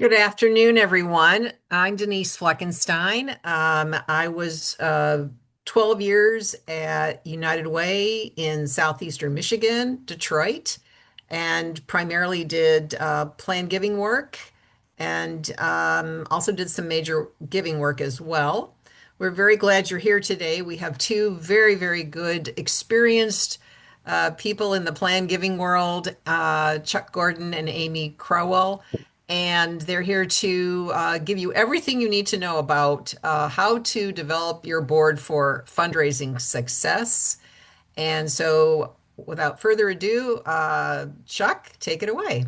Good afternoon, everyone. I'm Denise Fleckenstein. I was 12 years at United Way in southeastern Michigan, Detroit, and primarily did planned giving work and also did some major giving work as well. We're very glad you're here today. We have two very, very good, experienced people in the planned giving world, Chuck Gordon and Amy Crowell, and they're here to give you everything you need to know about how to develop your board for fundraising success. And so, without further ado, Chuck, take it away.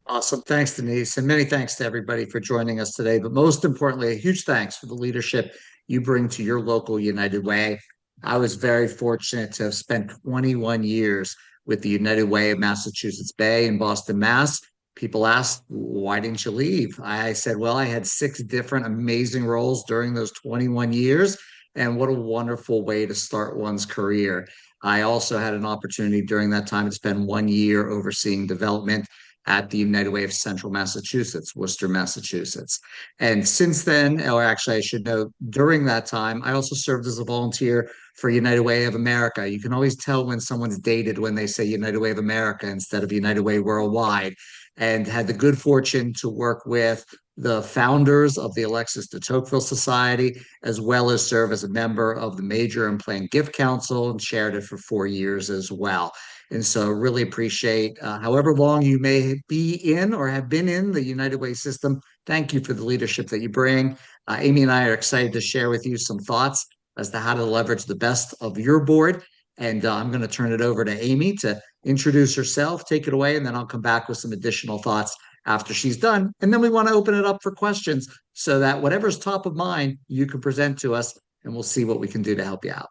Awesome. Thanks, Denise. And many thanks to everybody for joining us today. But most importantly, a huge thanks for the leadership you bring to your local United Way. I was very fortunate to have spent 21 years with the United Way of Massachusetts Bay in Boston, Mass. People asked, why didn't you leave? I said, well, I had six different amazing roles during those 21 years. And what a wonderful way to start one's career. I also had an opportunity during that time to spend 1 year overseeing development at the United Way of Central Massachusetts, Worcester, Massachusetts. And since then, or actually, I should note, during that time, I also served as a volunteer for United Way of America. You can always tell when someone's dated when they say United Way of America instead of United Way Worldwide, and had the good fortune to work with the founders of the Alexis de Tocqueville Society, as well as serve as a member of the Major and Planned Gift Council and chaired it for 4 years as well. And so really appreciate however long you may be in or have been in the United Way system. Thank you for the leadership that you bring. Amy and I are excited to share with you some thoughts as to how to leverage the best of your board. And I'm going to turn it over to Amy to introduce herself, take it away, and then I'll come back with some additional thoughts after she's done. And then we want to open it up for questions so that whatever's top of mind, you can present to us, and we'll see what we can do to help you out.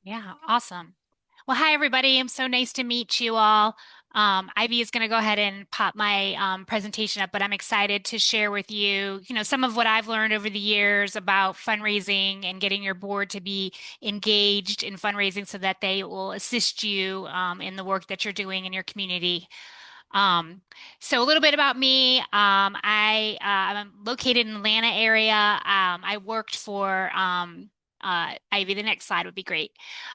Yeah, awesome. Well, hi everybody. I'm so nice to meet you all. Ivy is going to go ahead and pop my presentation up, but I'm excited to share with you, some of what I've learned over the years about fundraising and getting your board to be engaged in fundraising so that they will assist you in the work that you're doing in your community. Um, so a little bit about me. I'm located in the Atlanta area. I worked for Ivy, the next slide would be great.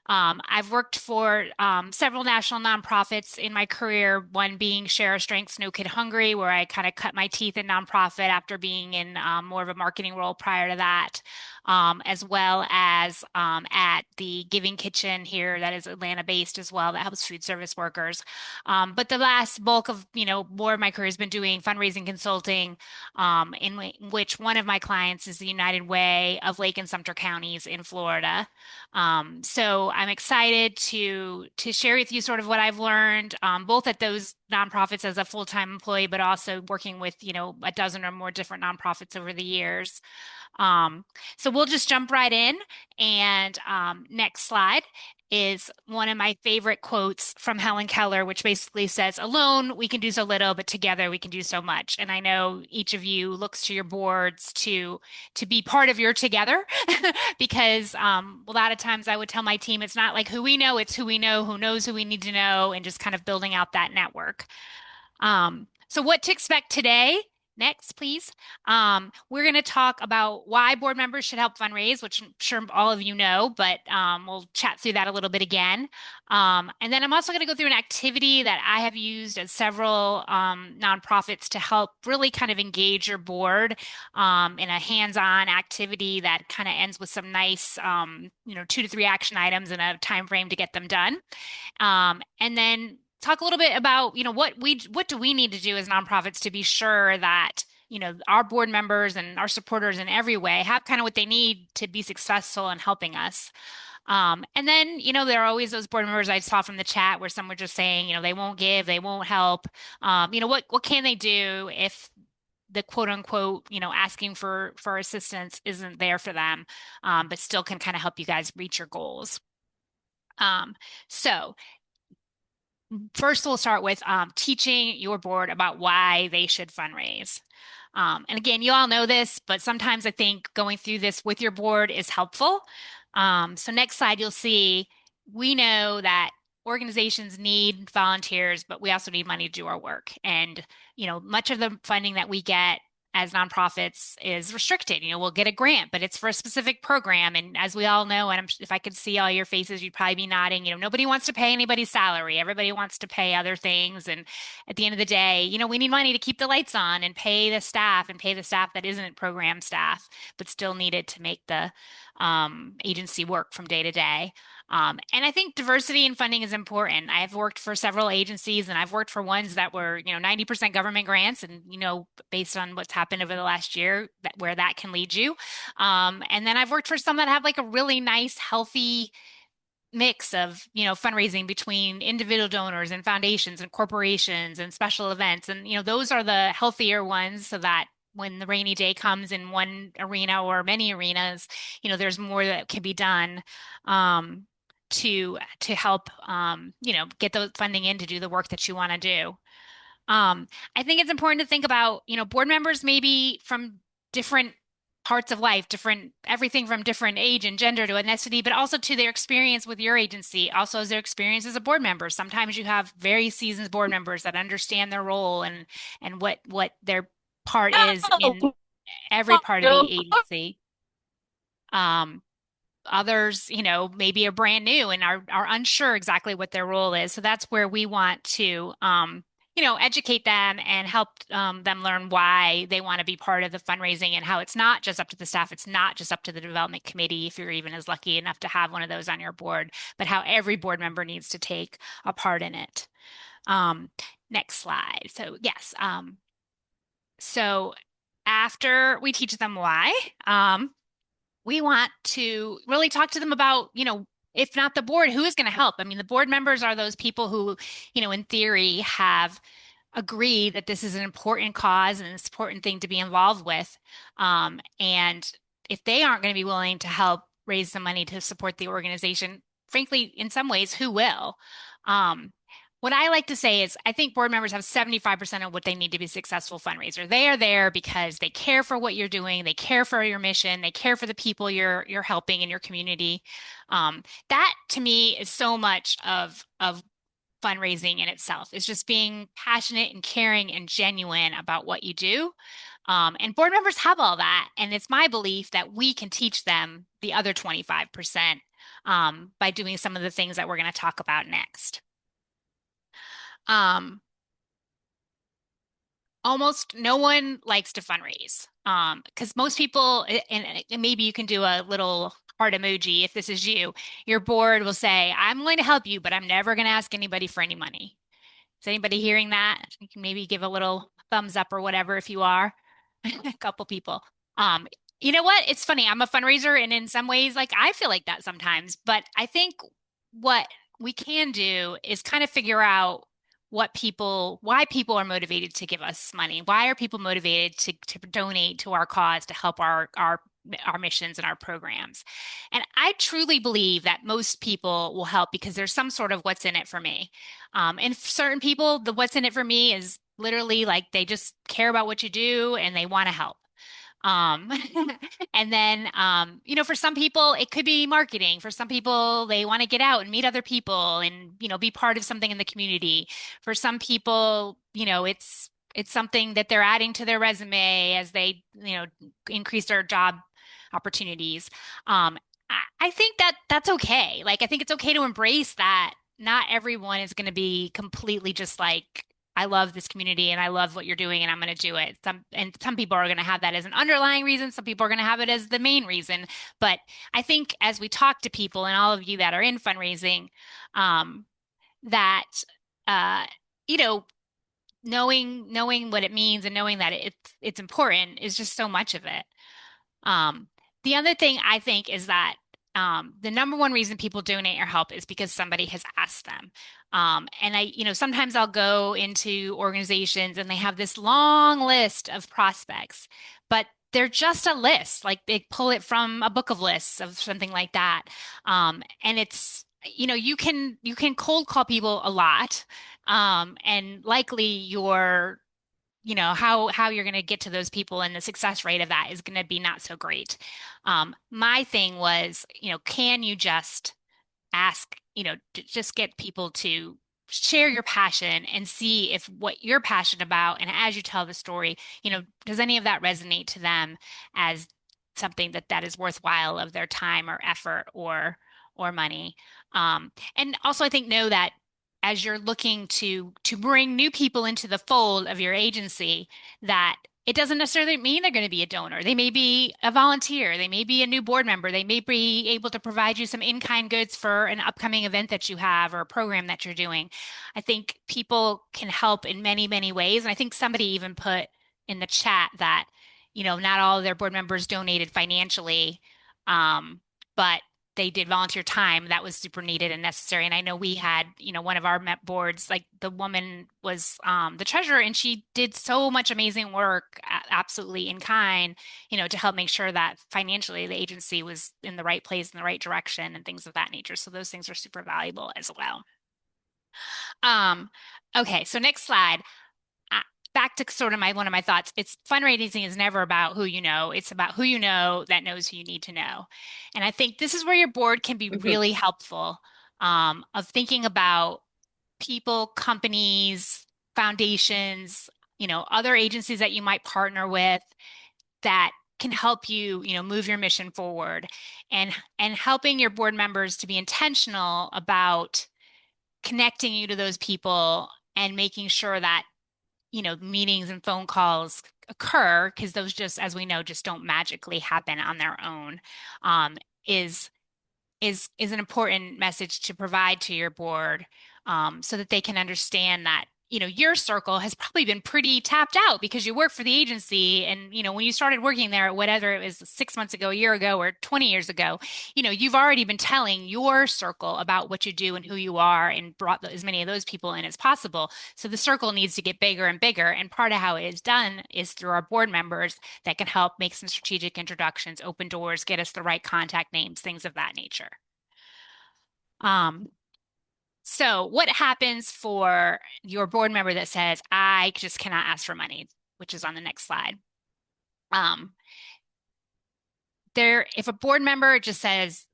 I've worked for several national nonprofits in my career, one being Share Our Strengths, No Kid Hungry, where I kind of cut my teeth in nonprofit after being in more of a marketing role prior to that, as well as at the Giving Kitchen here that is Atlanta based as well, that helps food service workers. But the last bulk of, more of my career has been doing fundraising consulting, which one of my clients is the United Way of Lake and Sumter counties in Florida. So I'm excited to share with you sort of what I've learned, both at those nonprofits as a full-time employee, but also working with, a dozen or more different nonprofits over the years. So we'll just jump right in. And next slide is one of my favorite quotes from Helen Keller, which basically says, alone we can do so little, but together we can do so much. And I know each of you looks to your boards to be part of your together because a lot of times I would tell my team it's not like who we know, it's who we know, who knows who we need to know, and just kind of building out that network. So what to expect today? Next, please. We're going to talk about why board members should help fundraise, which I'm sure all of you know, but we'll chat through that a little bit again. And then I'm also going to go through an activity that I have used at several nonprofits to help really kind of engage your board in a hands-on activity that kind of ends with some nice, 2 to 3 action items and a time frame to get them done. And then talk a little bit about, what do we need to do as nonprofits to be sure that, our board members and our supporters in every way have kind of what they need to be successful in helping us. And then, there are always those board members I saw from the chat where some were just saying, they won't give, they won't help. What can they do if the quote unquote, asking for assistance isn't there for them, but still can kind of help you guys reach your goals. So first, we'll start with teaching your board about why they should fundraise. And again, you all know this, but sometimes I think going through this with your board is helpful. So next slide, you'll see we know that organizations need volunteers, but we also need money to do our work. And, much of the funding that we get as nonprofits is restricted. We'll get a grant, but it's for a specific program. And as we all know, and if I could see all your faces, you'd probably be nodding. Nobody wants to pay anybody's salary. Everybody wants to pay other things. And at the end of the day, we need money to keep the lights on and pay the staff that isn't program staff, but still needed to make the agency work from day to day. And I think diversity in funding is important. I've worked for several agencies and I've worked for ones that were, 90% government grants and, based on what's happened over the last year, where that can lead you. And then I've worked for some that have like a really nice, healthy mix of, fundraising between individual donors and foundations and corporations and special events. And, those are the healthier ones so that when the rainy day comes in one arena or many arenas, there's more that can be done. To help get the funding in to do the work that you want to do. I think it's important to think about board members maybe from different parts of life, different everything from different age and gender to ethnicity, but also to their experience with your agency, also as their experience as a board member. Sometimes you have very seasoned board members that understand their role and what their part is in every part of the agency. Others, maybe are brand new and are unsure exactly what their role is. So that's where we want to, educate them and help them learn why they want to be part of the fundraising and how it's not just up to the staff. It's not just up to the development committee, if you're even as lucky enough to have one of those on your board, but how every board member needs to take a part in it. Next slide. So yes. So after we teach them why, we want to really talk to them about, if not the board, who is going to help? I mean, the board members are those people who, in theory have agreed that this is an important cause and an important thing to be involved with. And if they aren't going to be willing to help raise the money to support the organization, frankly, in some ways, who will? What I like to say is I think board members have 75% of what they need to be a successful fundraiser. They are there because they care for what you're doing, they care for your mission, they care for the people you're helping in your community. That to me is so much of fundraising in itself. It's just being passionate and caring and genuine about what you do. And board members have all that. And it's my belief that we can teach them the other 25% by doing some of the things that we're going to talk about next. Almost no one likes to fundraise because most people, and maybe you can do a little heart emoji if this is you, your board will say, I'm going to help you, but I'm never going to ask anybody for any money. Is anybody hearing that? You can maybe give a little thumbs up or whatever if you are. A couple people. Um, you know what? It's funny. I'm a fundraiser, and in some ways, like I feel like that sometimes. But I think what we can do is kind of figure out why people are motivated to give us money. Why are people motivated to donate to our cause to help our missions and our programs? And I truly believe that most people will help because there's some sort of what's in it for me. And for certain people, the what's in it for me is literally like they just care about what you do and they want to help. Um, and then, for some people, it could be marketing. For some people, they want to get out and meet other people and, be part of something in the community. For some people, it's something that they're adding to their resume as they, increase their job opportunities. I think that that's okay. Like, I think it's okay to embrace that. Not everyone is going to be completely just like, I love this community and I love what you're doing and I'm going to do it. Some people are going to have that as an underlying reason. Some people are going to have it as the main reason. But I think as we talk to people and all of you that are in fundraising, that uh, you know, knowing what it means and knowing that it's important is just so much of it. Um, the other thing I think is that the number one reason people donate or help is because somebody has asked them. And sometimes I'll go into organizations and they have this long list of prospects, but they're just a list. Like they pull it from a book of lists of something like that. And it's, you can cold call people a lot. And likely how you're going to get to those people and the success rate of that is going to be not so great. My thing was, can you just ask, just get people to share your passion and see if what you're passionate about. And as you tell the story, does any of that resonate to them as something that is worthwhile of their time or effort or money. And also I think know that as you're looking to bring new people into the fold of your agency, that it doesn't necessarily mean they're going to be a donor. They may be a volunteer. They may be a new board member. They may be able to provide you some in-kind goods for an upcoming event that you have or a program that you're doing. I think people can help in many, many ways. And I think somebody even put in the chat that, not all of their board members donated financially, but they did volunteer time that was super needed and necessary. And I know we had, one of our MEP boards, like the woman was the treasurer, and she did so much amazing work, absolutely in kind, to help make sure that financially the agency was in the right place, in the right direction, and things of that nature. So those things are super valuable as well. Um, okay, so next slide. uh, Back to sort of one of my thoughts. It's fundraising is never about who you know. It's about who you know that knows who you need to know. And I think this is where your board can be Mhm. really helpful, of thinking about people, companies, foundations, other agencies that you might partner with that can help you, move your mission forward, and helping your board members to be intentional about connecting you to those people and making sure that meetings and phone calls occur, because those, just as we know, just don't magically happen on their own, um, is is an important message to provide to your board, so that they can understand that your circle has probably been pretty tapped out because you work for the agency, and when you started working there, whatever it was, 6 months ago, a year ago, or 20 years ago, you've already been telling your circle about what you do and who you are, and brought as many of those people in as possible. So the circle needs to get bigger and bigger, and part of how it is done is through our board members that can help make some strategic introductions, open doors, get us the right contact names, things of that nature. Um, so what happens for your board member that says, I just cannot ask for money, which is on the next slide? Um, if a board member just says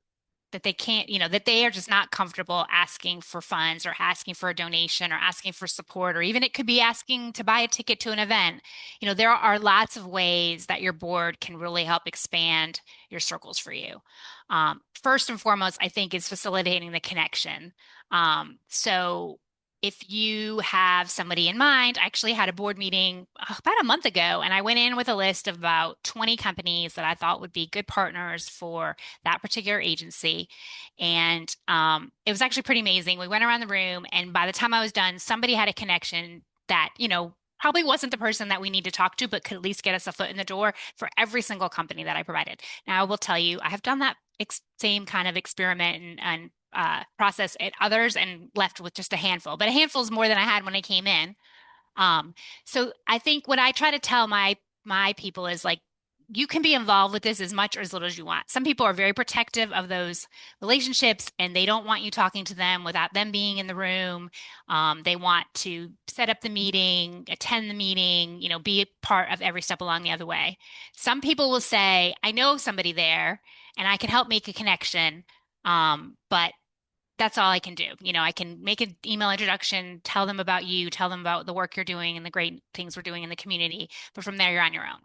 that they can't, that they are just not comfortable asking for funds or asking for a donation or asking for support, or even it could be asking to buy a ticket to an event. There are lots of ways that your board can really help expand your circles for you. First and foremost, I think, is facilitating the connection. So if you have somebody in mind, I actually had a board meeting about a month ago, and I went in with a list of about 20 companies that I thought would be good partners for that particular agency. And it was actually pretty amazing. We went around the room, and by the time I was done, somebody had a connection that, probably wasn't the person that we need to talk to, but could at least get us a foot in the door for every single company that I provided. Now, I will tell you, I have done that same kind of experiment and process at others and left with just a handful, but a handful is more than I had when I came in. Um, so I think what I try to tell my people is, like, you can be involved with this as much or as little as you want. Some people are very protective of those relationships, and they don't want you talking to them without them being in the room. They want to set up the meeting, attend the meeting, be a part of every step along the other way. Some people will say, I know somebody there and I can help make a connection. But that's all I can do. I can make an email introduction, tell them about you, tell them about the work you're doing and the great things we're doing in the community. But from there, you're on your own.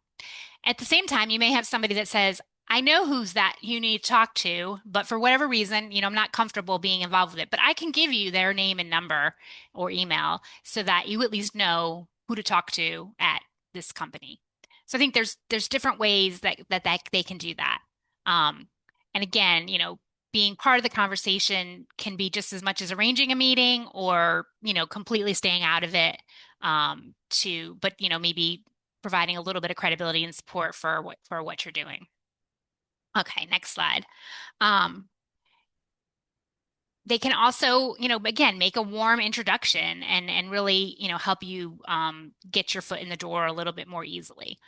At the same time, you may have somebody that says, I know who's that you need to talk to, but for whatever reason, I'm not comfortable being involved with it. But I can give you their name and number or email so that you at least know who to talk to at this company. So I think there's different ways that they can do that. Um, and again, being part of the conversation can be just as much as arranging a meeting, or, completely staying out of it, but, maybe providing a little bit of credibility and support for what you're doing. Okay, next slide. Um, they can also, again, make a warm introduction and really, help you get your foot in the door a little bit more easily.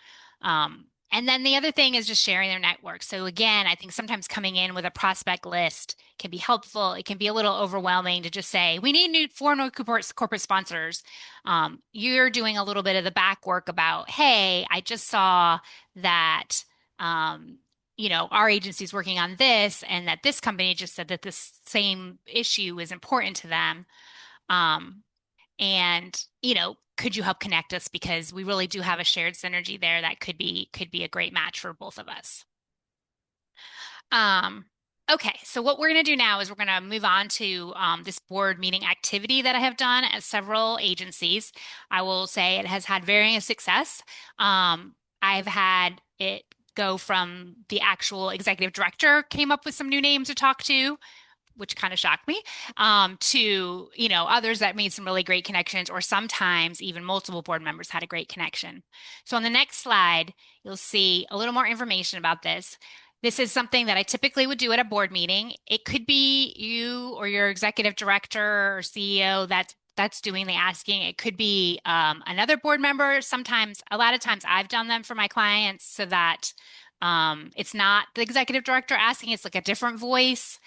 And then the other thing is just sharing their network. So again, I think sometimes coming in with a prospect list can be helpful. It can be a little overwhelming to just say, we need four new corporate sponsors. You're doing a little bit of the back work about, hey, I just saw that, um, our agency is working on this and that this company just said that this same issue is important to them. Um, and, could you help connect us because we really do have a shared synergy there that could be a great match for both of us. Okay, so what we're going to do now is we're going to move on to this board meeting activity that I have done at several agencies. I will say it has had varying success. I've had it go from the actual executive director came up with some new names to talk to, which kind of shocked me, to, others that made some really great connections, or sometimes even multiple board members had a great connection. So on the next slide, you'll see a little more information about this. This is something that I typically would do at a board meeting. It could be you or your executive director or CEO that's doing the asking. It could be another board member. Sometimes, a lot of times I've done them for my clients so that it's not the executive director asking, it's like a different voice.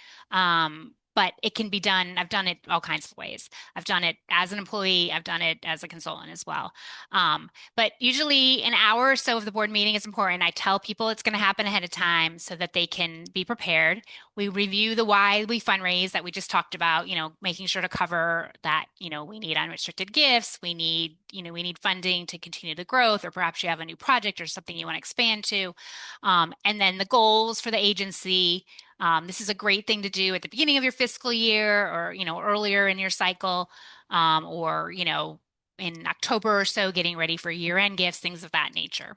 But it can be done. I've done it all kinds of ways. I've done it as an employee. I've done it as a consultant as well. But usually an hour or so of the board meeting is important. I tell people it's going to happen ahead of time so that they can be prepared. We review the why we fundraise that we just talked about, making sure to cover that, we need unrestricted gifts. We need funding to continue the growth, or perhaps you have a new project or something you want to expand to. And then the goals for the agency. This is a great thing to do at the beginning of your fiscal year, or, earlier in your cycle, or, in October or so, getting ready for year-end gifts, things of that nature.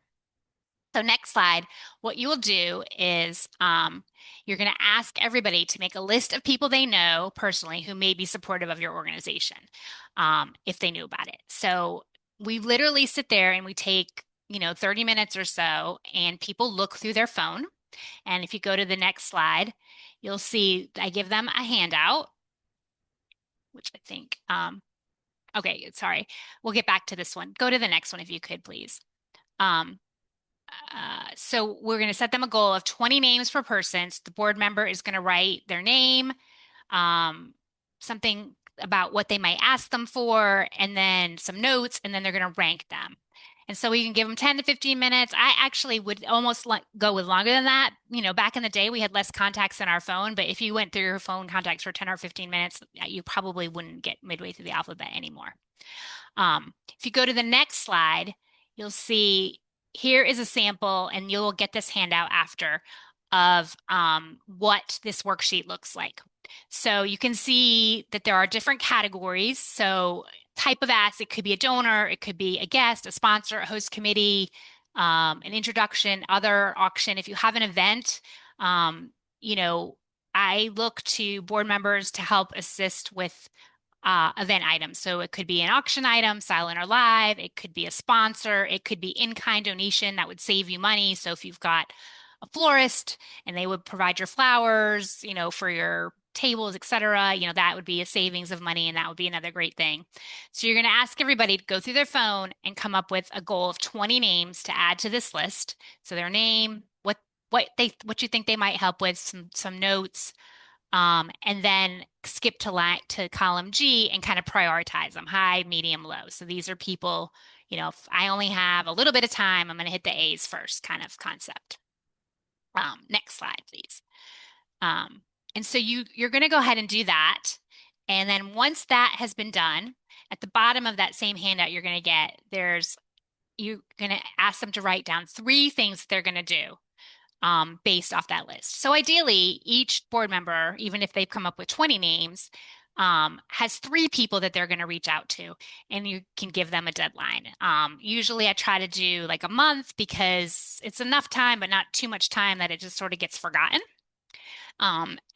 So next slide, what you will do is you're going to ask everybody to make a list of people they know personally who may be supportive of your organization, if they knew about it. So we literally sit there and we take, 30 minutes or so, and people look through their phone. And if you go to the next slide, you'll see I give them a handout, which I think, okay, sorry. We'll get back to this one. Go to the next one if you could, please. Um, so we're going to set them a goal of 20 names per person. So the board member is going to write their name, um, something about what they might ask them for, and then some notes, and then they're going to rank them. And so we can give them 10 to 15 minutes. I actually would almost go with longer than that. Back in the day, we had less contacts in our phone, but if you went through your phone contacts for 10 or 15 minutes, you probably wouldn't get midway through the alphabet anymore. If you go to the next slide, you'll see here is a sample, and you'll get this handout after, of what this worksheet looks like. So you can see that there are different categories. So type of ask, it could be a donor, it could be a guest, a sponsor, a host committee, an introduction, other auction. If you have an event, I look to board members to help assist with event items. So it could be an auction item, silent or live. It could be a sponsor. It could be in-kind donation that would save you money. So if you've got a florist and they would provide your flowers, for your tables, et cetera, that would be a savings of money, and that would be another great thing. So you're going to ask everybody to go through their phone and come up with a goal of 20 names to add to this list. So their name, what you think they might help with, some notes, and then skip to column G and kind of prioritize them: high, medium, low. So these are people, if I only have a little bit of time, I'm going to hit the A's first kind of concept. Next slide, please. And so you're going to go ahead and do that. And then once that has been done, at the bottom of that same handout you're going to get, you're going to ask them to write down 3 things that they're going to do based off that list. So ideally, each board member, even if they've come up with 20 names, has 3 people that they're going to reach out to, and you can give them a deadline. Usually I try to do like a month because it's enough time, but not too much time that it just sort of gets forgotten.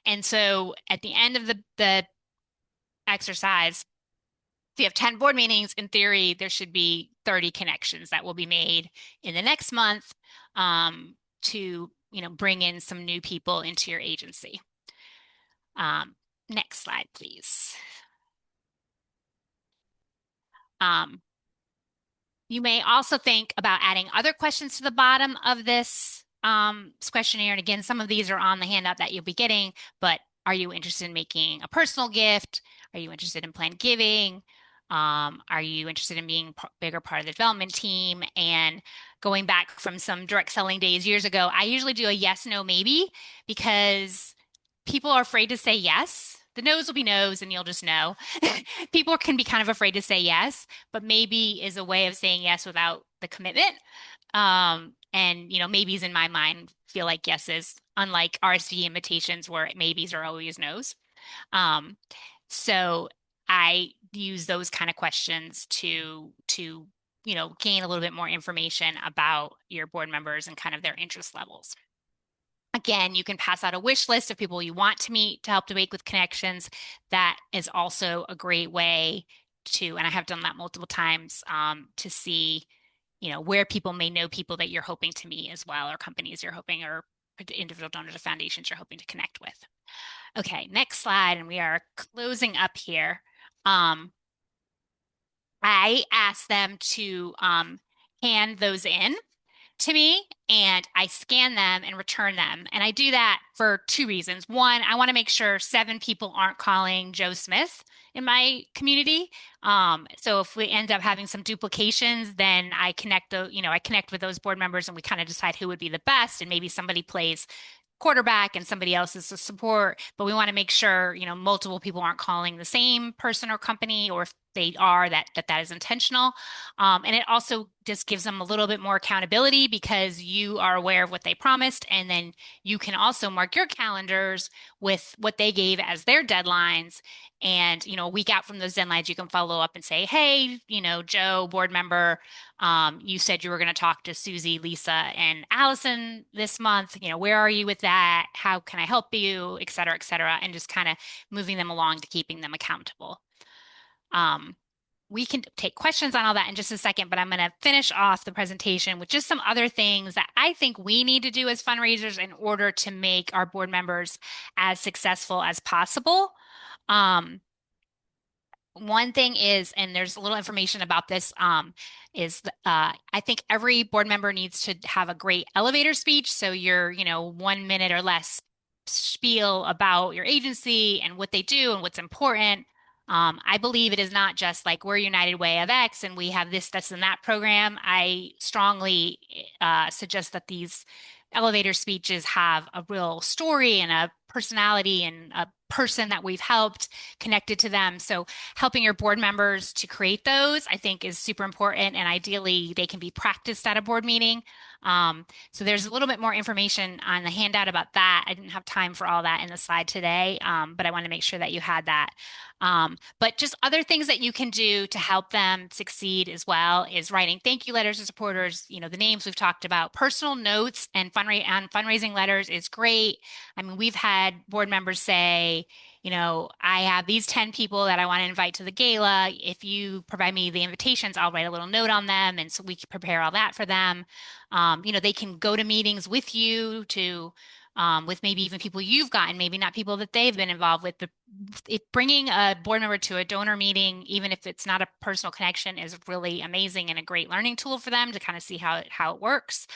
And so at the end of the exercise, if you have 10 board meetings, in theory, there should be 30 connections that will be made in the next month to bring in some new people into your agency. Next slide, please. You may also think about adding other questions to the bottom of this questionnaire. And again, some of these are on the handout that you'll be getting, but are you interested in making a personal gift? Are you interested in planned giving? Are you interested in being bigger part of the development team? And going back from some direct selling days years ago, I usually do a yes, no, maybe because people are afraid to say yes. The no's will be no's and you'll just know. People can be kind of afraid to say yes, but maybe is a way of saying yes without the commitment. And maybes in my mind feel like yeses, unlike RSV invitations where maybes are always no's. Um, so I use those kind of questions to gain a little bit more information about your board members and kind of their interest levels. Again, you can pass out a wish list of people you want to meet to help to make with connections. That is also a great way to, and I have done that multiple times, to see, where people may know people that you're hoping to meet as well, or companies you're hoping, or individual donors or foundations you're hoping to connect with. Okay, next slide, and we are closing up here. I asked them to hand those in to me, and I scan them and return them. And I do that for two reasons. One, I want to make sure 7 people aren't calling Joe Smith in my community. So if we end up having some duplications, then I connect with those board members and we kind of decide who would be the best. And maybe somebody plays quarterback and somebody else is the support, but we want to make sure, multiple people aren't calling the same person or company, or if they are, that is intentional. And it also just gives them a little bit more accountability because you are aware of what they promised, and then you can also mark your calendars with what they gave as their deadlines. And, a week out from those deadlines, you can follow up and say, hey, Joe, board member, you said you were going to talk to Susie, Lisa, and Allison this month. Where are you with that? How can I help you? Et cetera, and just kind of moving them along to keeping them accountable. We can take questions on all that in just a second, but I'm going to finish off the presentation with just some other things that I think we need to do as fundraisers in order to make our board members as successful as possible. One thing is, and there's a little information about this, I think every board member needs to have a great elevator speech. So your, 1 minute or less spiel about your agency and what they do and what's important. I believe it is not just like we're United Way of X and we have this, and that program. I strongly suggest that these elevator speeches have a real story and a personality and a person that we've helped connected to them. So helping your board members to create those, I think, is super important. And ideally, they can be practiced at a board meeting. So there's a little bit more information on the handout about that. I didn't have time for all that in the slide today, but I want to make sure that you had that. But just other things that you can do to help them succeed as well is writing thank you letters to supporters. The names we've talked about, personal notes and fundraising letters is great. I mean, we've had board members say, I have these 10 people that I want to invite to the gala. If you provide me the invitations, I'll write a little note on them. And so we can prepare all that for them. They can go to meetings with you with maybe even people you've gotten, maybe not people that they've been involved with, but if bringing a board member to a donor meeting, even if it's not a personal connection, is really amazing and a great learning tool for them to kind of see how it works.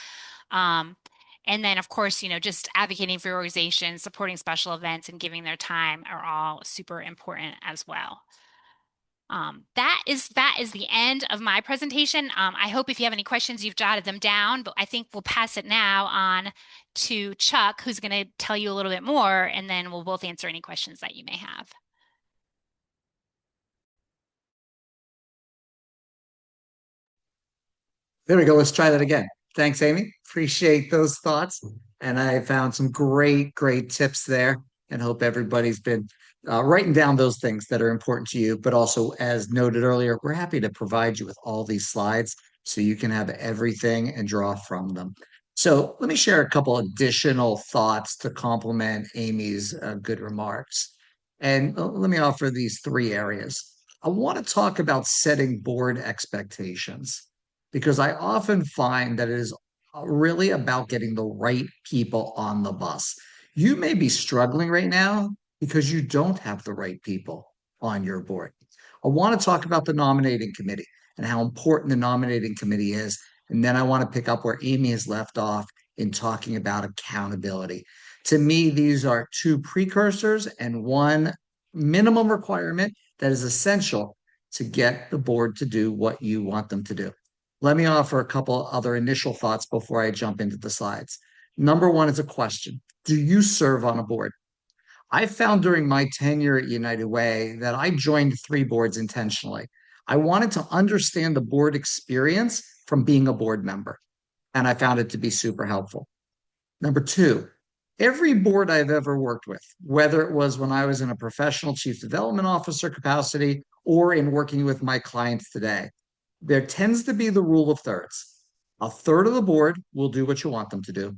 And then, of course, just advocating for your organization, supporting special events, and giving their time are all super important as well. That is the end of my presentation. I hope if you have any questions, you've jotted them down, but I think we'll pass it now on to Chuck, who's going to tell you a little bit more, and then we'll both answer any questions that you may have. There we go. Let's try that again. Thanks, Amy. Appreciate those thoughts. And I found some great tips there and hope everybody's been writing down those things that are important to you. But also, as noted earlier, we're happy to provide you with all these slides so you can have everything and draw from them. So let me share a couple additional thoughts to complement Amy's good remarks. And let me offer these 3 areas. I want to talk about setting board expectations because I often find that it is really about getting the right people on the bus. You may be struggling right now because you don't have the right people on your board. I want to talk about the nominating committee and how important the nominating committee is. And then I want to pick up where Amy has left off in talking about accountability. To me, these are 2 precursors and 1 minimum requirement that is essential to get the board to do what you want them to do. Let me offer a couple other initial thoughts before I jump into the slides. Number one is a question. Do you serve on a board? I found during my tenure at United Way that I joined 3 boards intentionally. I wanted to understand the board experience from being a board member, and I found it to be super helpful. Number two, every board I've ever worked with, whether it was when I was in a professional chief development officer capacity or in working with my clients today, there tends to be the rule of thirds. A third of the board will do what you want them to do.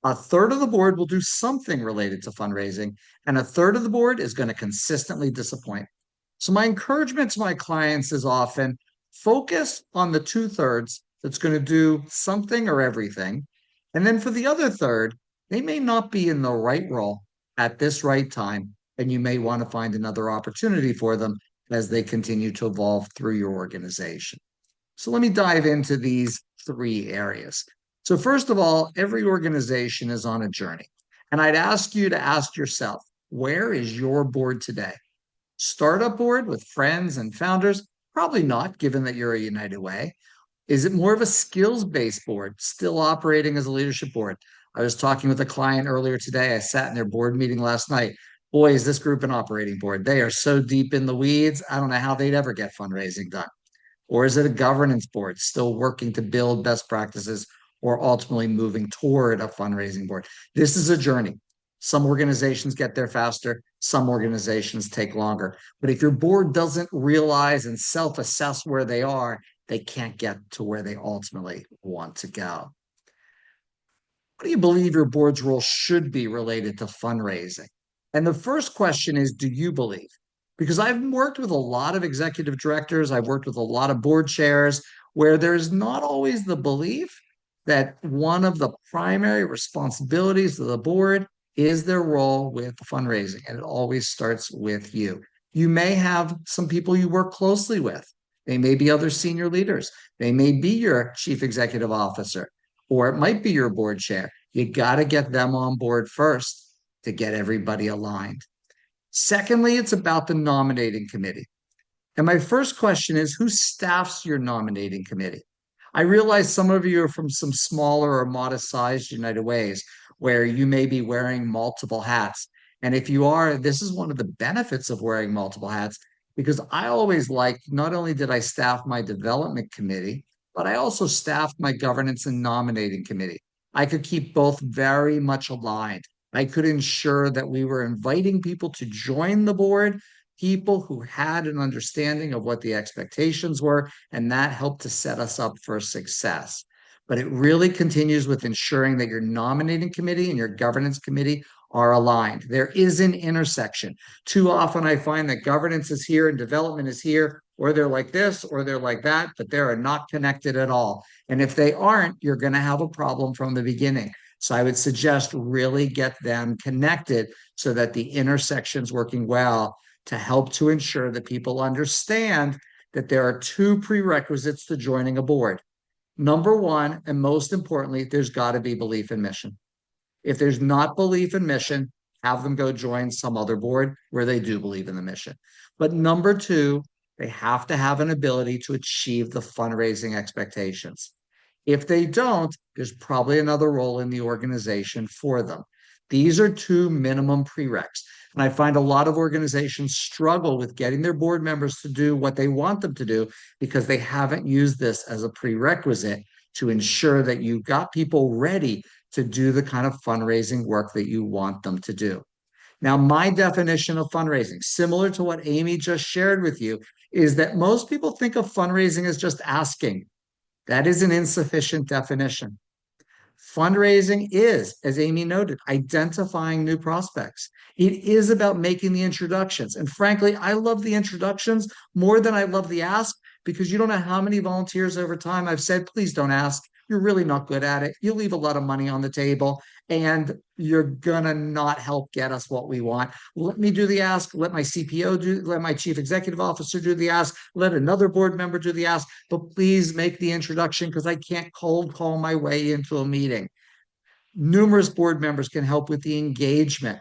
A third of the board will do something related to fundraising, and a third of the board is going to consistently disappoint. So, my encouragement to my clients is often focus on the 2/3 that's going to do something or everything. And then for the other third, they may not be in the right role at this right time, and you may want to find another opportunity for them as they continue to evolve through your organization. So let me dive into these 3 areas. So first of all, every organization is on a journey. And I'd ask you to ask yourself, where is your board today? Startup board with friends and founders? Probably not, given that you're a United Way. Is it more of a skills-based board, still operating as a leadership board? I was talking with a client earlier today. I sat in their board meeting last night. Boy, is this group an operating board. They are so deep in the weeds. I don't know how they'd ever get fundraising done. Or is it a governance board still working to build best practices or ultimately moving toward a fundraising board? This is a journey. Some organizations get there faster, some organizations take longer. But if your board doesn't realize and self-assess where they are, they can't get to where they ultimately want to go. What do you believe your board's role should be related to fundraising? And the first question is, do you believe? Because I've worked with a lot of executive directors, I've worked with a lot of board chairs where there's not always the belief that one of the primary responsibilities of the board is their role with fundraising. And it always starts with you. You may have some people you work closely with. They may be other senior leaders. They may be your chief executive officer, or it might be your board chair. You got to get them on board first to get everybody aligned. Secondly, it's about the nominating committee. And my first question is, who staffs your nominating committee? I realize some of you are from some smaller or modest sized United Ways where you may be wearing multiple hats. And if you are, this is one of the benefits of wearing multiple hats, because I always liked, not only did I staff my development committee, but I also staffed my governance and nominating committee. I could keep both very much aligned. I could ensure that we were inviting people to join the board, people who had an understanding of what the expectations were, and that helped to set us up for success. But it really continues with ensuring that your nominating committee and your governance committee are aligned. There is an intersection. Too often I find that governance is here and development is here, or they're like this, or they're like that, but they are not connected at all. And if they aren't, you're going to have a problem from the beginning. So I would suggest really get them connected so that the intersection's working well to help to ensure that people understand that there are 2 prerequisites to joining a board. Number one, and most importantly, there's got to be belief in mission. If there's not belief in mission, have them go join some other board where they do believe in the mission. But number 2, they have to have an ability to achieve the fundraising expectations. If they don't, there's probably another role in the organization for them. These are 2 minimum prereqs. And I find a lot of organizations struggle with getting their board members to do what they want them to do because they haven't used this as a prerequisite to ensure that you've got people ready to do the kind of fundraising work that you want them to do. Now, my definition of fundraising, similar to what Amy just shared with you, is that most people think of fundraising as just asking. That is an insufficient definition. Fundraising is, as Amy noted, identifying new prospects. It is about making the introductions. And frankly, I love the introductions more than I love the ask, because you don't know how many volunteers over time I've said, please don't ask. You're really not good at it. You leave a lot of money on the table and you're gonna not help get us what we want. Let me do the ask, let my CPO do, let my chief executive officer do the ask, let another board member do the ask, but please make the introduction because I can't cold call my way into a meeting. Numerous board members can help with the engagement.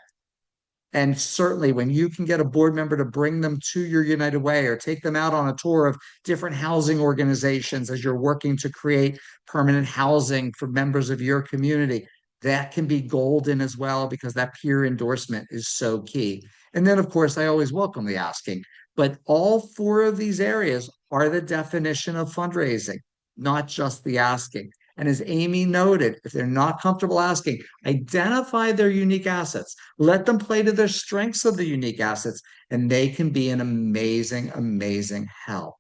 And certainly when you can get a board member to bring them to your United Way or take them out on a tour of different housing organizations as you're working to create permanent housing for members of your community, that can be golden as well because that peer endorsement is so key. And then, of course, I always welcome the asking, but all four of these areas are the definition of fundraising, not just the asking. And as Amy noted, if they're not comfortable asking, identify their unique assets, let them play to their strengths of the unique assets, and they can be an amazing, amazing help.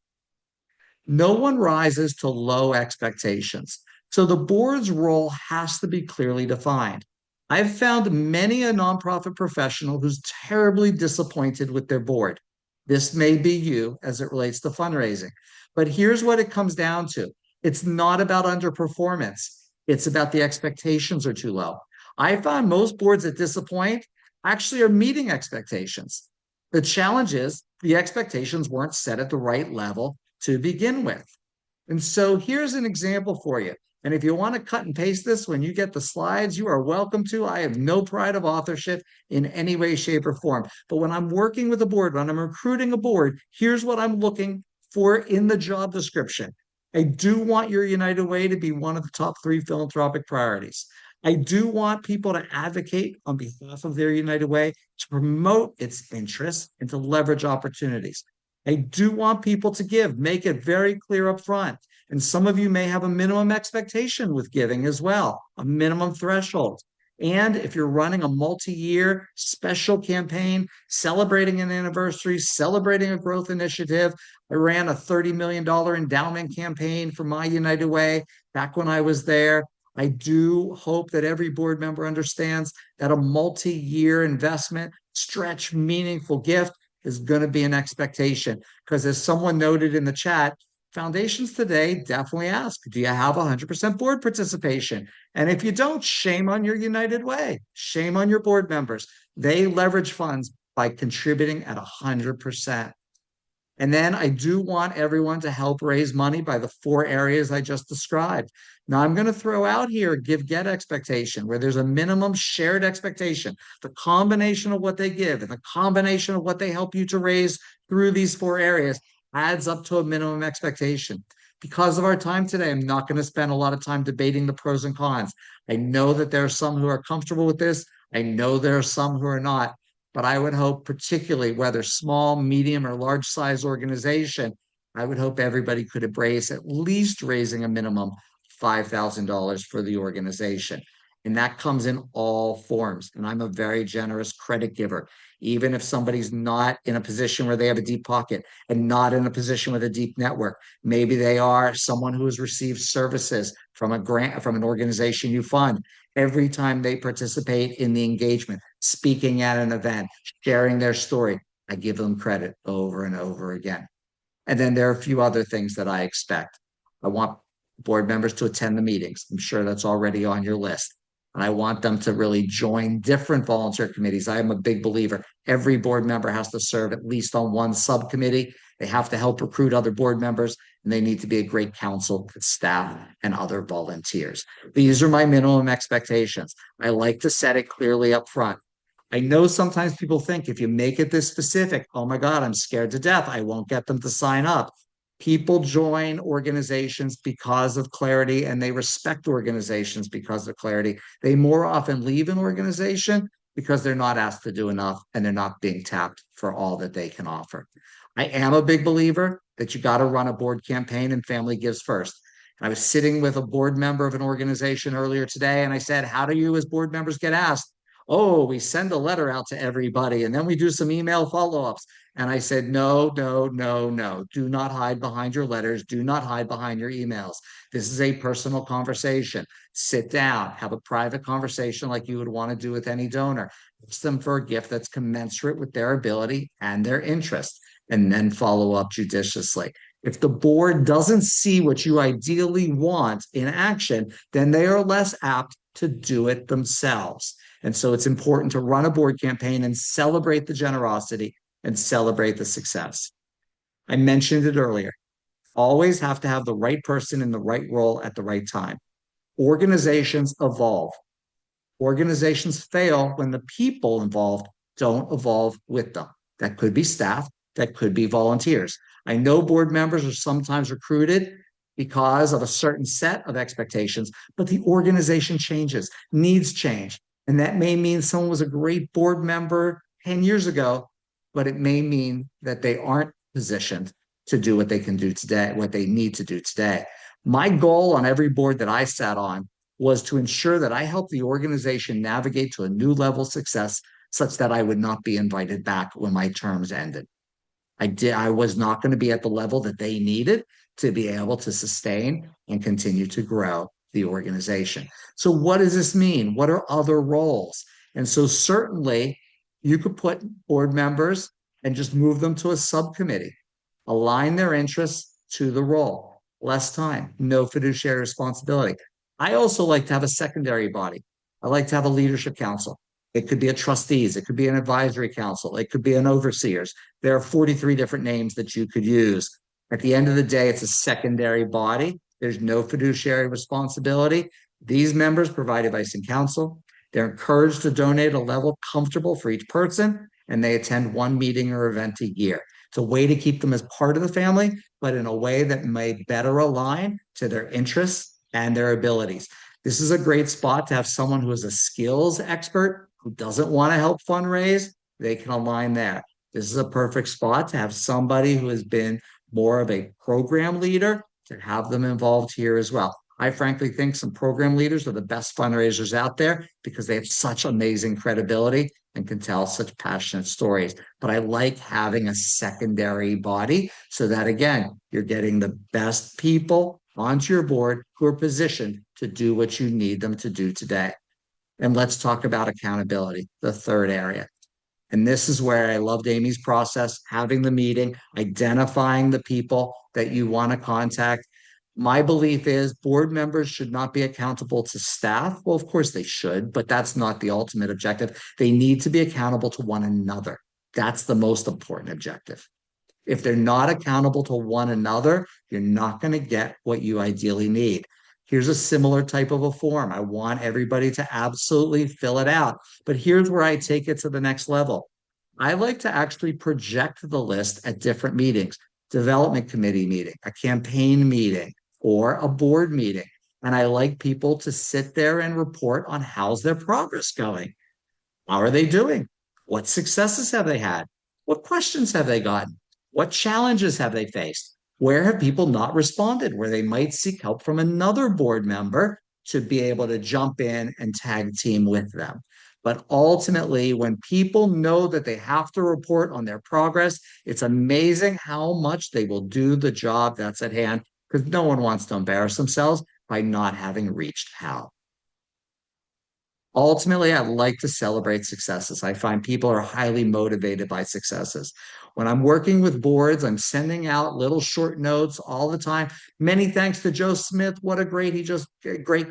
No one rises to low expectations. So the board's role has to be clearly defined. I've found many a nonprofit professional who's terribly disappointed with their board. This may be you as it relates to fundraising. But here's what it comes down to. It's not about underperformance. It's about the expectations are too low. I found most boards that disappoint actually are meeting expectations. The challenge is the expectations weren't set at the right level to begin with. And so here's an example for you. And if you want to cut and paste this when you get the slides, you are welcome to. I have no pride of authorship in any way, shape, or form. But when I'm working with a board, when I'm recruiting a board, here's what I'm looking for in the job description. I do want your United Way to be one of the top 3 philanthropic priorities. I do want people to advocate on behalf of their United Way to promote its interests and to leverage opportunities. I do want people to give, make it very clear up front. And some of you may have a minimum expectation with giving as well, a minimum threshold. And if you're running a multi-year special campaign, celebrating an anniversary, celebrating a growth initiative, I ran a $30 million endowment campaign for my United Way back when I was there. I do hope that every board member understands that a multi-year investment, stretch, meaningful gift is going to be an expectation. Because as someone noted in the chat, foundations today definitely ask, do you have 100% board participation? And if you don't, shame on your United Way. Shame on your board members. They leverage funds by contributing at 100%. And then I do want everyone to help raise money by the 4 areas I just described. Now I'm going to throw out here give get expectation, where there's a minimum shared expectation. The combination of what they give and the combination of what they help you to raise through these 4 areas adds up to a minimum expectation. Because of our time today, I'm not going to spend a lot of time debating the pros and cons. I know that there are some who are comfortable with this. I know there are some who are not. But I would hope, particularly whether small, medium, or large size organization, I would hope everybody could embrace at least raising a minimum $5,000 for the organization. And that comes in all forms. And I'm a very generous credit giver. Even if somebody's not in a position where they have a deep pocket and not in a position with a deep network, maybe they are someone who has received services from a grant, from an organization you fund. Every time they participate in the engagement, speaking at an event, sharing their story, I give them credit over and over again. And then there are a few other things that I expect. I want board members to attend the meetings. I'm sure that's already on your list. And I want them to really join different volunteer committees. I am a big believer. Every board member has to serve at least on one subcommittee. They have to help recruit other board members, and they need to be a great counsel, staff, and other volunteers. These are my minimum expectations. I like to set it clearly up front. I know sometimes people think if you make it this specific, oh my God, I'm scared to death. I won't get them to sign up. People join organizations because of clarity and they respect organizations because of clarity. They more often leave an organization because they're not asked to do enough and they're not being tapped for all that they can offer. I am a big believer that you got to run a board campaign and family gives first. And I was sitting with a board member of an organization earlier today and I said, how do you as board members get asked? Oh, we send a letter out to everybody and then we do some email follow-ups. And I said, no, no, no, no. Do not hide behind your letters. Do not hide behind your emails. This is a personal conversation. Sit down, have a private conversation like you would want to do with any donor. Ask them for a gift that's commensurate with their ability and their interest, and then follow up judiciously. If the board doesn't see what you ideally want in action, then they are less apt to do it themselves. And so it's important to run a board campaign and celebrate the generosity and celebrate the success. I mentioned it earlier. Always have to have the right person in the right role at the right time. Organizations evolve. Organizations fail when the people involved don't evolve with them. That could be staff, that could be volunteers. I know board members are sometimes recruited because of a certain set of expectations, but the organization changes, needs change. And that may mean someone was a great board member 10 years ago, but it may mean that they aren't positioned to do what they can do today, what they need to do today. My goal on every board that I sat on was to ensure that I helped the organization navigate to a new level of success such that I would not be invited back when my terms ended. I was not going to be at the level that they needed to be able to sustain and continue to grow the organization. So what does this mean? What are other roles? And so certainly you could put board members and just move them to a subcommittee, align their interests to the role, less time, no fiduciary responsibility. I also like to have a secondary body. I like to have a leadership council. It could be a trustees, it could be an advisory council, it could be an overseers. There are 43 different names that you could use. At the end of the day, it's a secondary body. There's no fiduciary responsibility. These members provide advice and counsel. They're encouraged to donate a level comfortable for each person, and they attend one meeting or event a year. It's a way to keep them as part of the family, but in a way that may better align to their interests and their abilities. This is a great spot to have someone who is a skills expert who doesn't want to help fundraise. They can align there. This is a perfect spot to have somebody who has been more of a program leader to have them involved here as well. I frankly think some program leaders are the best fundraisers out there because they have such amazing credibility and can tell such passionate stories. But I like having a secondary body so that, again, you're getting the best people onto your board who are positioned to do what you need them to do today. And let's talk about accountability, the third area. And this is where I loved Amy's process, having the meeting, identifying the people that you want to contact. My belief is board members should not be accountable to staff. Well, of course they should, but that's not the ultimate objective. They need to be accountable to one another. That's the most important objective. If they're not accountable to one another, you're not going to get what you ideally need. Here's a similar type of a form. I want everybody to absolutely fill it out. But here's where I take it to the next level. I like to actually project the list at different meetings, development committee meeting, a campaign meeting, or a board meeting. And I like people to sit there and report on how's their progress going. How are they doing? What successes have they had? What questions have they gotten? What challenges have they faced? Where have people not responded, where they might seek help from another board member to be able to jump in and tag team with them? But ultimately, when people know that they have to report on their progress, it's amazing how much they will do the job that's at hand because no one wants to embarrass themselves by not having reached how. Ultimately, I like to celebrate successes. I find people are highly motivated by successes. When I'm working with boards, I'm sending out little short notes all the time. Many thanks to Joe Smith. What a great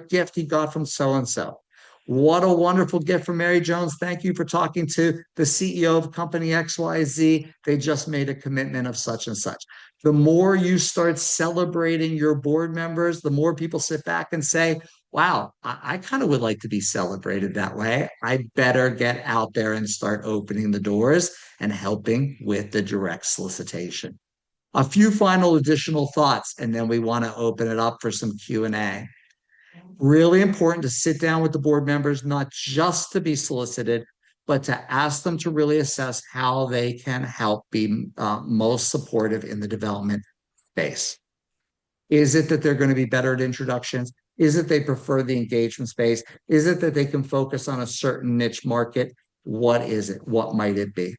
gift he got from so and so. What a wonderful gift from Mary Jones. Thank you for talking to the CEO of company XYZ. They just made a commitment of such and such. The more you start celebrating your board members, the more people sit back and say, wow, I kind of would like to be celebrated that way. I better get out there and start opening the doors and helping with the direct solicitation. A few final additional thoughts, and then we want to open it up for some Q&A. Really important to sit down with the board members, not just to be solicited, but to ask them to really assess how they can help be most supportive in the development space. Is it that they're going to be better at introductions? Is it they prefer the engagement space? Is it that they can focus on a certain niche market? What is it? What might it be?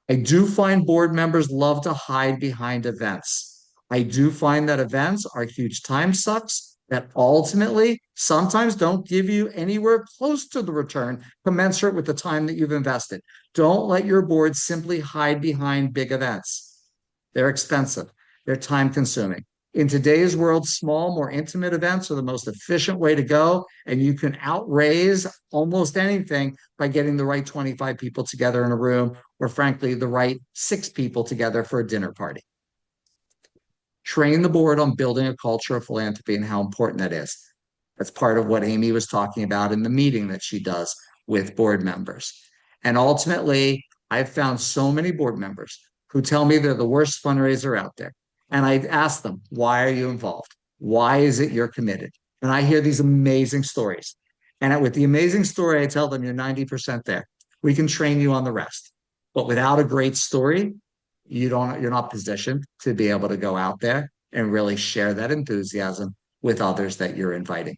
I do find board members love to hide behind events. I do find that events are huge time sucks that ultimately sometimes don't give you anywhere close to the return commensurate with the time that you've invested. Don't let your board simply hide behind big events. They're expensive. They're time consuming. In today's world, small, more intimate events are the most efficient way to go, and you can outraise almost anything by getting the right 25 people together in a room, or frankly, the right 6 people together for a dinner party. Train the board on building a culture of philanthropy and how important that is. That's part of what Amy was talking about in the meeting that she does with board members. And ultimately, I've found so many board members who tell me they're the worst fundraiser out there. And I ask them, why are you involved? Why is it you're committed? And I hear these amazing stories. And with the amazing story, I tell them you're 90% there. We can train you on the rest. But without a great story, you're not positioned to be able to go out there and really share that enthusiasm with others that you're inviting.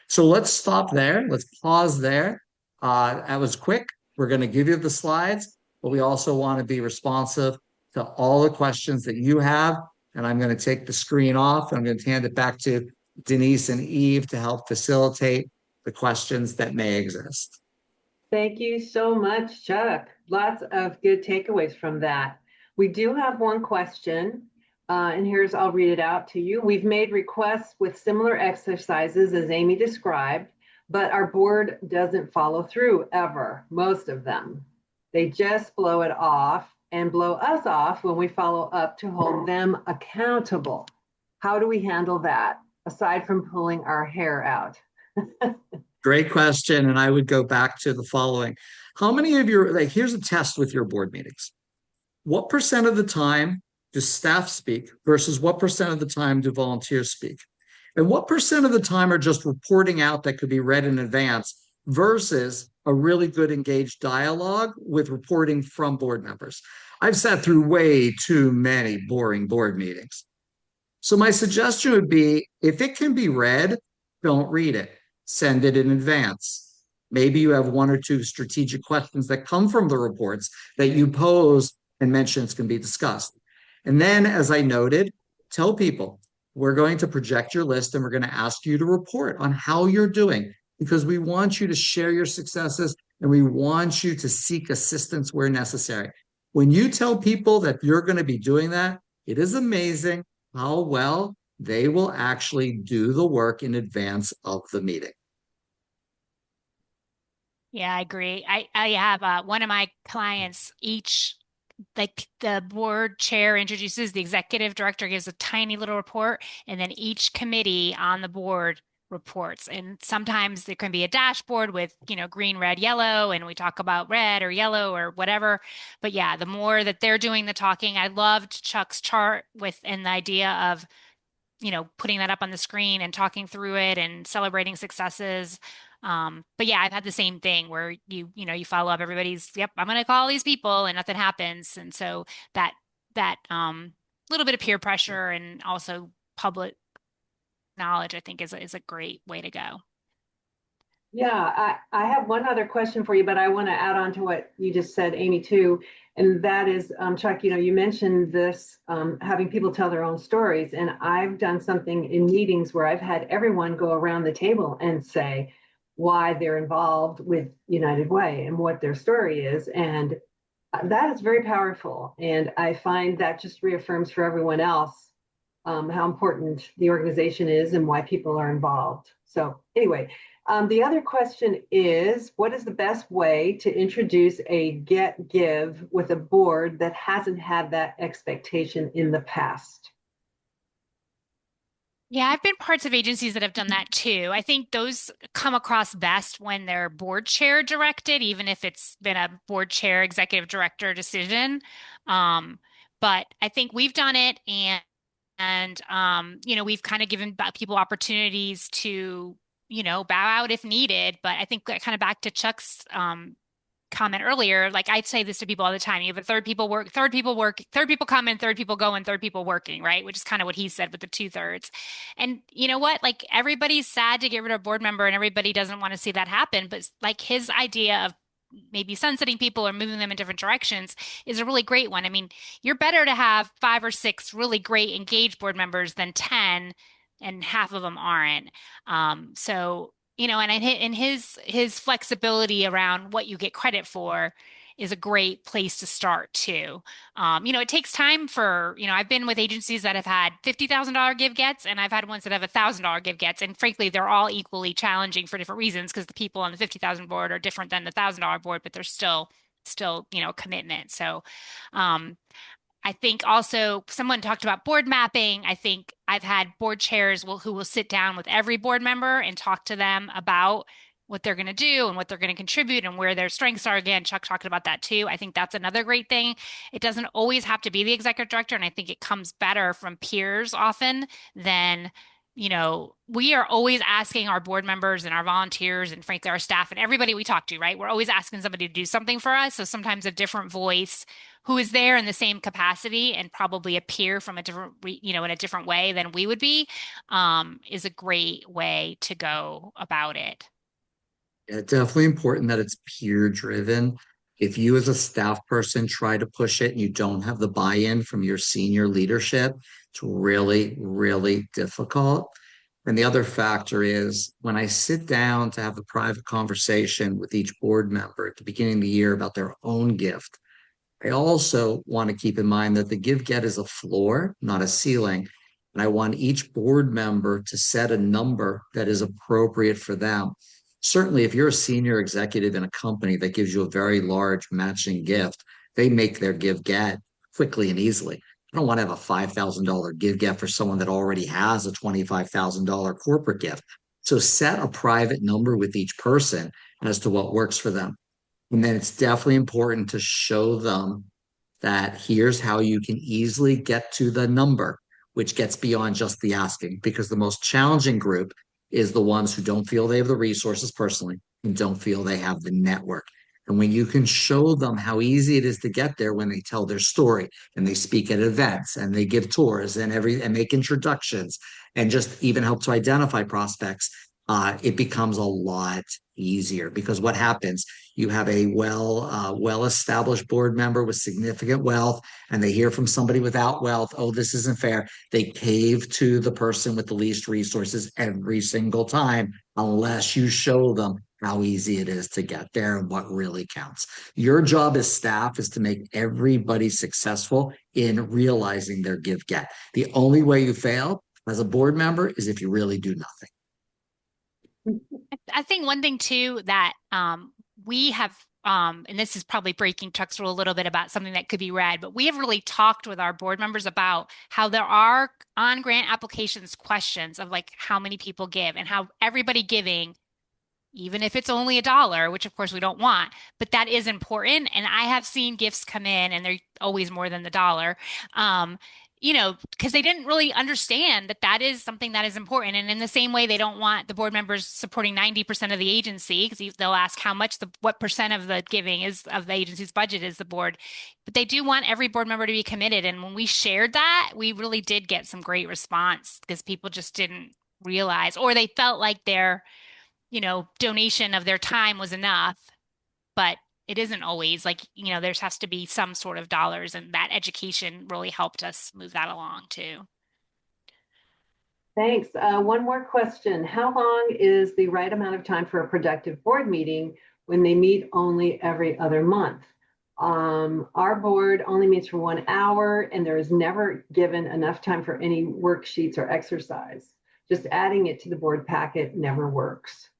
So let's stop there. Let's pause there. That was quick. We're going to give you the slides, but we also want to be responsive to all the questions that you have. And I'm going to take the screen off. I'm going to hand it back to Denise and Eve to help facilitate the questions that may exist. Thank you so much, Chuck. Lots of good takeaways from that. We do have one question, and I'll read it out to you. We've made requests with similar exercises as Amy described, but our board doesn't follow through ever, most of them. They just blow it off and blow us off when we follow up to hold them accountable. How do we handle that, aside from pulling our hair out? Great question. And I would go back to the following. How many of your, like, here's a test with your board meetings. What percent of the time does staff speak versus what percent of the time do volunteers speak? And what percent of the time are just reporting out that could be read in advance versus a really good engaged dialogue with reporting from board members? I've sat through way too many boring board meetings. So my suggestion would be if it can be read, don't read it. Send it in advance. Maybe you have one or two strategic questions that come from the reports that you pose and mentions can be discussed. And then, as I noted, tell people we're going to project your list and we're going to ask you to report on how you're doing because we want you to share your successes and we want you to seek assistance where necessary. When you tell people that you're going to be doing that, it is amazing how well they will actually do the work in advance of the meeting. Yeah, I agree. I have one of my clients, each like the board chair introduces, the executive director gives a tiny little report, and then each committee on the board reports. And sometimes there can be a dashboard with, green, red, yellow, and we talk about red or yellow or whatever. But yeah, the more that they're doing the talking, I loved Chuck's chart and the idea of putting that up on the screen and talking through it and celebrating successes. But yeah, I've had the same thing where you follow up everybody's, yep, I'm going to call these people and nothing happens. And so that little bit of peer pressure and also public knowledge, I think is a great way to go. Yeah, I have one other question for you, but I want to add on to what you just said, Amy, too. And that is, Chuck, you mentioned this, having people tell their own stories. And I've done something in meetings where I've had everyone go around the table and say why they're involved with United Way and what their story is. And that is very powerful. And I find that just reaffirms for everyone else how important the organization is and why people are involved. So anyway, the other question is, what is the best way to introduce a get-give with a board that hasn't had that expectation in the past? Yeah, I've been parts of agencies that have done that too. I think those come across best when they're board chair directed, even if it's been a board chair executive director decision. Um, but I think we've done it and we've kind of given people opportunities to, bow out if needed. But I think kind of back to Chuck's comment earlier, like I'd say this to people all the time. You have a third people come in, third people go, and third people working, right? Which is kind of what he said with the 2/3. And you know what? Like everybody's sad to get rid of a board member and everybody doesn't want to see that happen. But like his idea of maybe sunsetting people or moving them in different directions is a really great one. I mean, you're better to have 5 or 6 really great engaged board members than 10 and half of them aren't. And his flexibility around what you get credit for is a great place to start too. It takes time I've been with agencies that have had $50,000 give gets, and I've had ones that have $1,000 give gets. And frankly, they're all equally challenging for different reasons because the people on the 50,000 board are different than the $1,000 board, but they're still, commitment. So, I think also someone talked about board mapping. I think I've had board chairs who will sit down with every board member and talk to them about what they're going to do and what they're going to contribute and where their strengths are. Again, Chuck talked about that too. I think that's another great thing. It doesn't always have to be the executive director, and I think it comes better from peers often than, we are always asking our board members and our volunteers and frankly our staff and everybody we talk to, right? We're always asking somebody to do something for us. So sometimes a different voice who is there in the same capacity and probably a peer from a different, in a different way than we would be, is a great way to go about it. Yeah, definitely important that it's peer driven. If you as a staff person try to push it and you don't have the buy-in from your senior leadership, it's really, really difficult. And the other factor is when I sit down to have a private conversation with each board member at the beginning of the year about their own gift, I also want to keep in mind that the give get is a floor, not a ceiling. And I want each board member to set a number that is appropriate for them. Certainly, if you're a senior executive in a company that gives you a very large matching gift, they make their give get quickly and easily. I don't want to have a $5,000 give get for someone that already has a $25,000 corporate gift. So set a private number with each person as to what works for them. And then it's definitely important to show them that here's how you can easily get to the number, which gets beyond just the asking, because the most challenging group is the ones who don't feel they have the resources personally and don't feel they have the network. And when you can show them how easy it is to get there when they tell their story and they speak at events and they give tours and make introductions and just even help to identify prospects, it becomes a lot easier because what happens, you have a well established board member with significant wealth and they hear from somebody without wealth, oh, this isn't fair. They cave to the person with the least resources every single time unless you show them how easy it is to get there and what really counts. Your job as staff is to make everybody successful in realizing their give get. The only way you fail as a board member is if you really do nothing. I think one thing too that we have, and this is probably breaking Chuck's rule a little bit about something that could be read, but we have really talked with our board members about how there are on grant applications questions of like how many people give and how everybody giving, even if it's only $1, which of course we don't want, but that is important. And I have seen gifts come in and they're always more than the dollar. Because they didn't really understand that that is something that is important. And in the same way, they don't want the board members supporting 90% of the agency because they'll ask how much what percent of the giving is of the agency's budget is the board. But they do want every board member to be committed. And when we shared that, we really did get some great response because people just didn't realize, or they felt like their, donation of their time was enough, but it isn't always like, there has to be some sort of dollars, and that education really helped us move that along too. Thanks. One more question. How long is the right amount of time for a productive board meeting when they meet only every other month? Our board only meets for 1 hour and there is never given enough time for any worksheets or exercise. Just adding it to the board packet never works.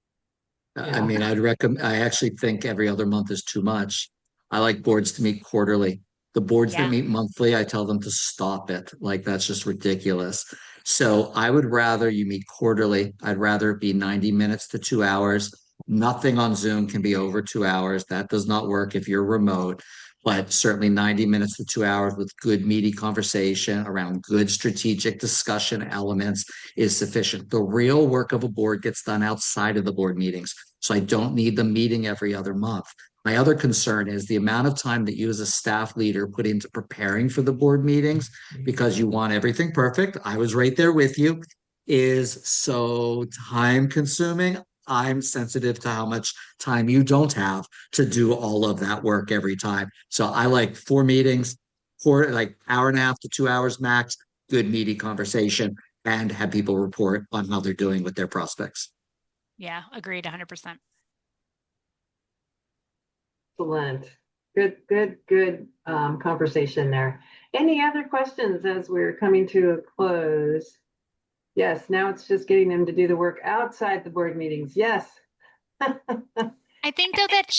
I mean, I actually think every other month is too much. I like boards to meet quarterly. The boards that meet monthly, I tell them to stop it. Like, that's just ridiculous. So I would rather you meet quarterly. I'd rather it be 90 minutes to 2 hours. Nothing on Zoom can be over 2 hours. That does not work if you're remote, but certainly 90 minutes to 2 hours with good, meaty conversation around good strategic discussion elements is sufficient. The real work of a board gets done outside of the board meetings. So I don't need them meeting every other month. My other concern is the amount of time that you as a staff leader put into preparing for the board meetings because you want everything perfect. I was right there with you, is so time consuming. I'm sensitive to how much time you don't have to do all of that work every time. So I like 4 meetings, like hour and a half to 2 hours max, good meaty conversation, and have people report on how they're doing with their prospects. Yeah, agreed 100%. Excellent. Good conversation there. Any other questions as we're coming to a close? Yes, now it's just getting them to do the work outside the board meetings. Yes. I think though that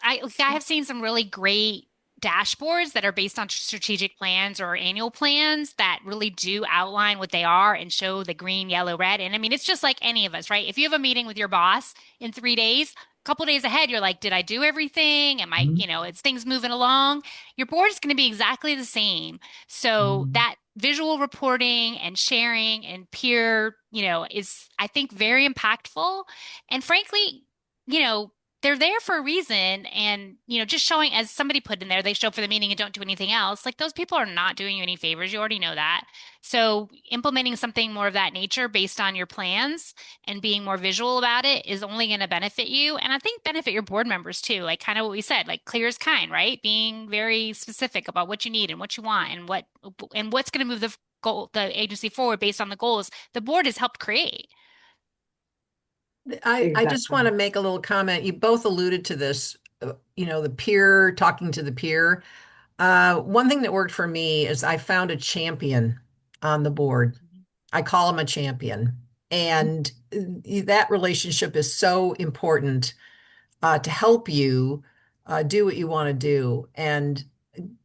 I have seen some really great dashboards that are based on strategic plans or annual plans that really do outline what they are and show the green, yellow, red. And I mean, it's just like any of us, right? If you have a meeting with your boss in 3 days, a couple days ahead, you're like, did I do everything? Am I, Mhm. is things moving along? Your board is going to be exactly the same. So Mhm. that visual reporting and sharing and peer, is, I think, very impactful. And frankly, you know, they're there for a reason. And, just showing, as somebody put in there, they show up for the meeting and don't do anything else. Like those people are not doing you any favors. You already know that. So implementing something more of that nature based on your plans and being more visual about it is only going to benefit you. And I think benefit your board members too. Like kind of what we said, like clear as kind, right? Being very specific about what you need and what you want and what's going to move the agency forward based on the goals the board has helped create. I just Exactly. want to make a little comment. You both alluded to this, the peer, talking to the peer. One thing that worked for me is I found a champion on the board. I call him a champion. And that relationship is so important to help you do what you want to do and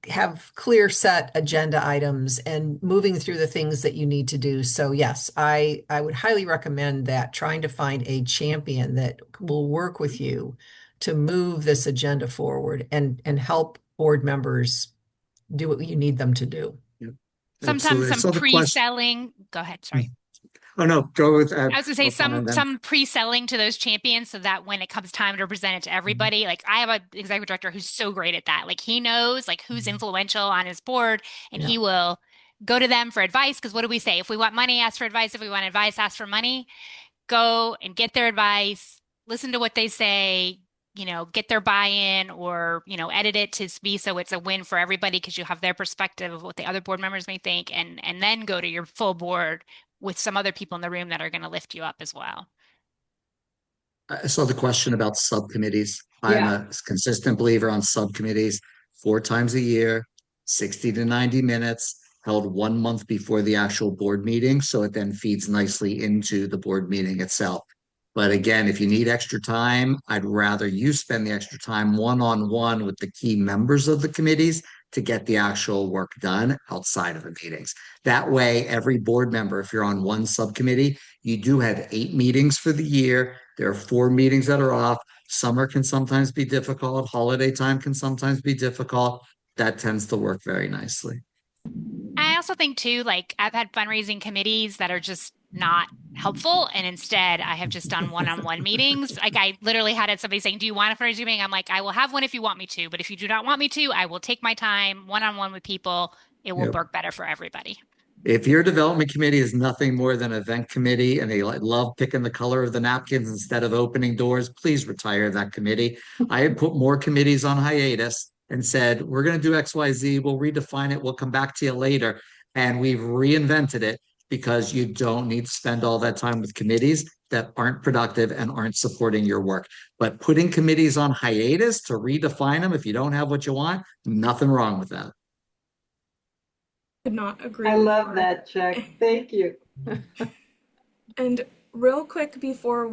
have clear set agenda items and moving through the things that you need to do. So yes, I would highly recommend that, trying to find a champion that will work with you to move this agenda forward and help board members do what you need them to do. Yep. Sometimes Absolutely. some So the question. pre-selling. Go ahead, sorry. Oh no, go with I was gonna say go on some and then. some pre-selling to those champions so that when it comes time to present it to Mhm. everybody, like I have an executive director who's so great at that. Like he knows like who's influential on his board and Yeah. he will go to them for advice. Because what do we say? If we want money, ask for advice. If we want advice, ask for money. Go and get their advice, listen to what they say, get their buy-in or, edit it to be so it's a win for everybody because you have their perspective of what the other board members may think and then go to your full board with some other people in the room that are going to lift you up as well. I saw the question about subcommittees. I'm Yeah. a consistent believer on subcommittees, 4 times a year, 60 to 90 minutes, held 1 month before the actual board meeting. So it then feeds nicely into the board meeting itself. But again, if you need extra time, I'd rather you spend the extra time one-on-one with the key members of the committees to get the actual work done outside of the meetings. That way, every board member, if you're on one subcommittee, you do have 8 meetings for the year. There are 4 meetings that are off. Summer can sometimes be difficult. Holiday time can sometimes be difficult. That tends to work very nicely. I also think too, like I've had fundraising committees that are just not helpful. And instead, I have just done one-on-one meetings. Like I literally had somebody saying, do you want a fundraising meeting? I'm like, I will have one if you want me to, but if you do not want me to, I will take my time one-on-one with people. It will Yep. work better for everybody. If your development committee is nothing more than an event committee and they love picking the color of the napkins instead of opening doors, please retire that committee. I had put more committees on hiatus and said, we're going to do XYZ. We'll redefine it. We'll come back to you later. And we've reinvented it because you don't need to spend all that time with committees that aren't productive and aren't supporting your work. But putting committees on hiatus to redefine them if you don't have what you want, nothing wrong with that. Could not agree I more. love that, Chuck. Thank you. And real quick before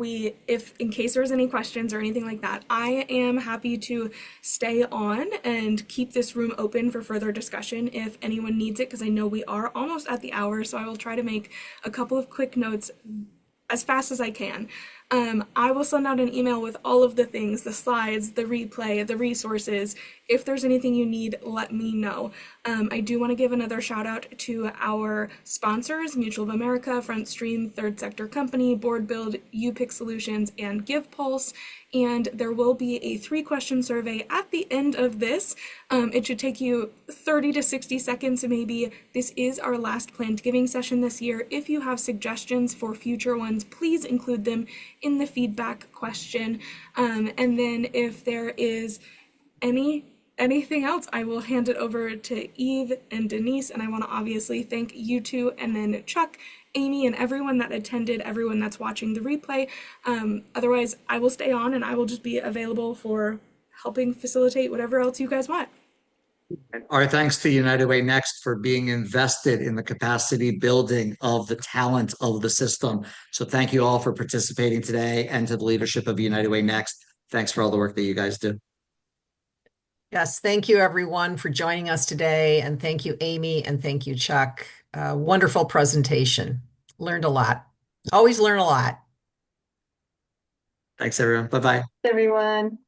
if in case there's any questions or anything like that, I am happy to stay on and keep this room open for further discussion if anyone needs it, because I know we are almost at the hour, so I will try to make a couple of quick notes as fast as I can. I will send out an email with all of the things, the slides, the replay, the resources. If there's anything you need, let me know. I do want to give another shout out to our sponsors, Mutual of America, Front Stream, Third Sector Company, Board Build, UPIC Solutions, and GivePulse. And there will be a 3-question survey at the end of this. It should take you 30 to 60 seconds maybe. This is our last planned giving session this year. If you have suggestions for future ones, please include them in the feedback question. And then if there is anything else, I will hand it over to Eve and Denise. And I want to obviously thank you two, and then Chuck, Amy, and everyone that attended, everyone that's watching the replay. Otherwise, I will stay on and I will just be available for helping facilitate whatever else you guys want. Our thanks to United Way Next for being invested in the capacity building of the talent of the system. So thank you all for participating today, and to the leadership of United Way Next. Thanks for all the work that you guys do. Yes, thank you everyone for joining us today. And thank you, Amy, and thank you, Chuck. Wonderful presentation. Learned a lot. Always learn a lot. Thanks, everyone. Bye-bye. Everyone.